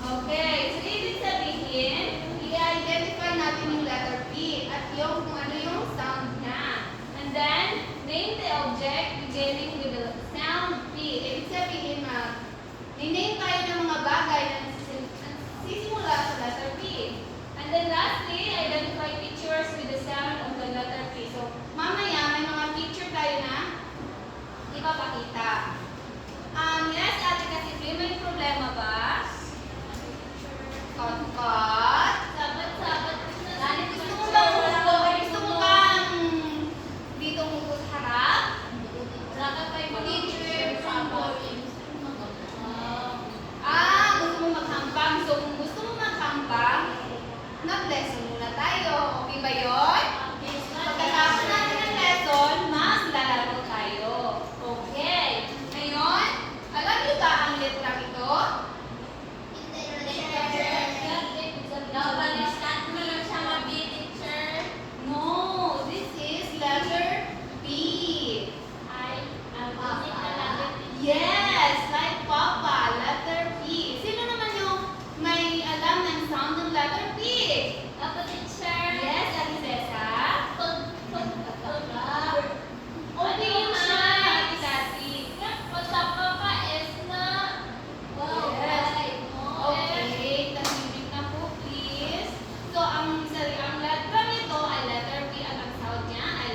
Okay, so ibig sabihin, i-identify natin yung letter P at yung kung ano yung sound niya. And then, name the object beginning with the sound P. Ibig sabihin, name tayo ng mga bagay na nagsisimula sa letter P. And then lastly, identify pictures with the sound of the letter P. So, mamaya may mga picture tayo na ipapakita. Yes, Ate kasi may problema ba? Kot-kot. Sabat-sabat. Gusto mo bang umupo? Gusto mo bang dito umupo sa harap? Gusto mo maghambang. So, kung gusto mo maghambang, nag-lesson muna tayo. Okay ba yun? Pagkatapos natin ng lesson, mas lalaro tayo. Okay. Ngayon, alam niyo ba ang letrang ito? No, this is letter B. Yes, like Papa, letter P. Sino naman yung may alam ng sound ng letter P? Yes, Ate Cesa. Okay yun siya, Ate Tati. Okay, tahimik na po, please. So, ang letra nito ay letter P at ang sound niya ay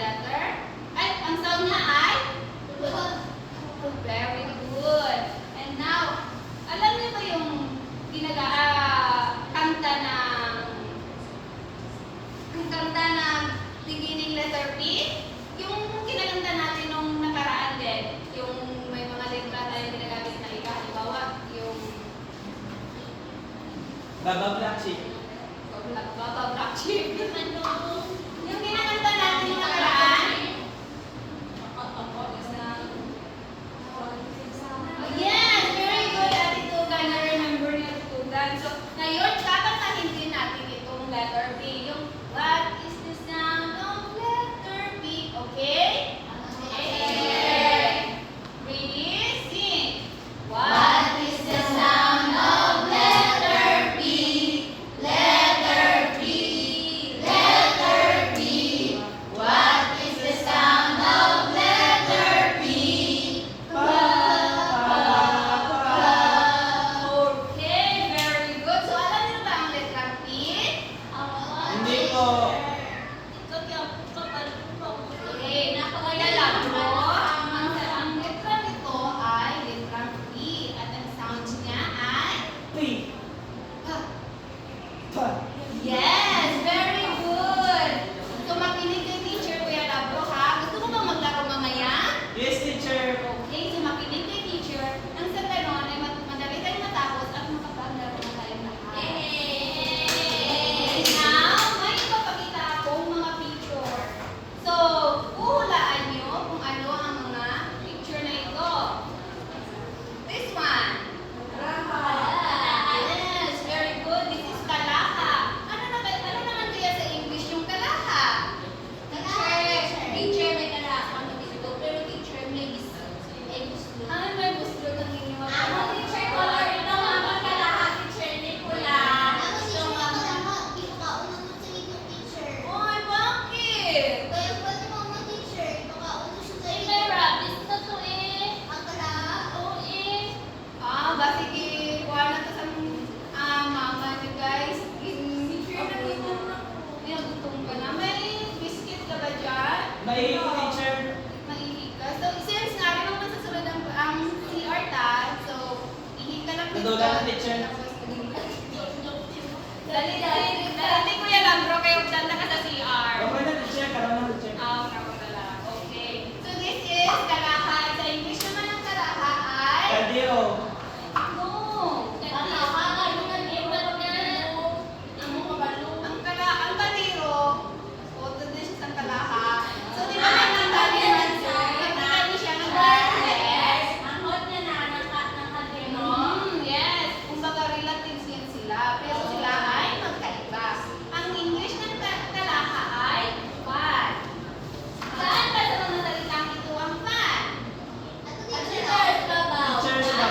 very good. And now, alam niyo ba yung kanta ng beginning letter P? Yung kinakanta natin nung nakaraan din, yung may mga letra tayo ginagamit na iba. Halimbawa, yung Baba Black Sheep. Baba Black Sheep. Yung kinakanta natin nung nakaraan. Yes, very good, Ate Tugan. Na-remember niyo, Ate Tugan. So, ngayon, kakantahin din natin itong letter P. Yung, what is the sound of letter P? Okay? Okay. Ready? Sing. What is the sound of letter P? Letter P. Letter P. What is the sound of letter P? Okay, very good. So, alam niyo ba ang letrang P? Hindi po. Okay, napakilala mo. Ang letra nito ay letrang P. At ang sound niya ay P. P. P. Yes, very good. So, makinig kay Teacher Kuya Labro, ha? Gusto mo bang maglaro mamaya? Yes, teacher. Okay, so makinig kay Teacher. Nang sa ganon ay madali tayong matapos at makapaglaro na tayong lahat. Now, may ipapakita akong mga picture. So, uhulaan nyo kung ano ang mga picture na ito. This one. Yes, very good. This is kalaha. Ano naman kaya sa English yung kalaha? Teacher, may kalaha. Pero teacher, may gusto. Ano may gusto ng inyong mga Oy, bakit? Sige, kuha na to sa mama niyo, guys. Teacher na dito. May gutom ka na. May biscuit ka ba dyan? Naihi ko, teacher. Maihi ka. So, since nga rin naman sa sunod ang CR ta, so, ihi ka lang dito. Naduga na, teacher. Dali, Kuya Lambro, kayo dala ka sa CR. Okay na, teacher. Karoon na, teacher. Okay. So, this is kalaha. Sa English naman ang kalaha ay... Kadiro. No. Ang kaliro, o ito din siya sa kalaha. So, di ba may nandali naman siya? Nandali siya ng yes. Yes. Kumbaga relatives yan sila. Pero sila ay magkaiba. Ang English ng kalaha ay fan. Saan ba sa mga salitang ito ang fan? Teacher, sa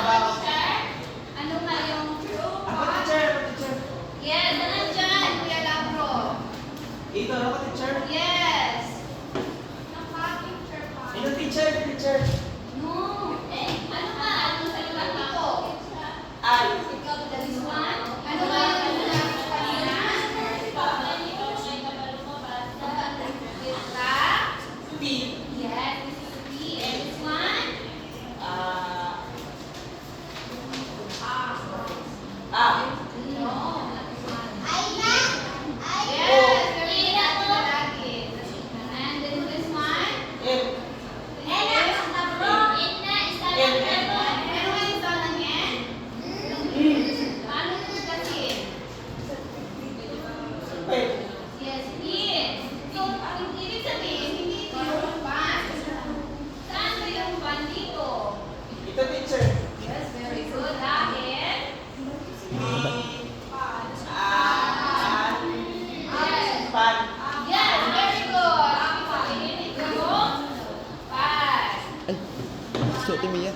babaw. Ano nga yung true? Ako, teacher. Ito, ano ka, teacher? Yes. Ito, teacher, teacher. No. Ano ba? Ano sa iba dito? Ay. This one? Ano ba yung sinabi ko kanina? Kita? P. Yes, this is P. And this one? Ah. No, not this one. Yes, very good. Lalaki. And then this one? M. Ano ba yung sound ng N? Ano ito kasi? P. Yes, pin. So, ibig sabihin, hindi ito yung pan. Saan ba yung pan dito? Ito, teacher. Yes, very good. Dahil? P. Yes. Pan. Yes, very good. Ibig sabihin ito yung pan. Ay, suotin mo yan.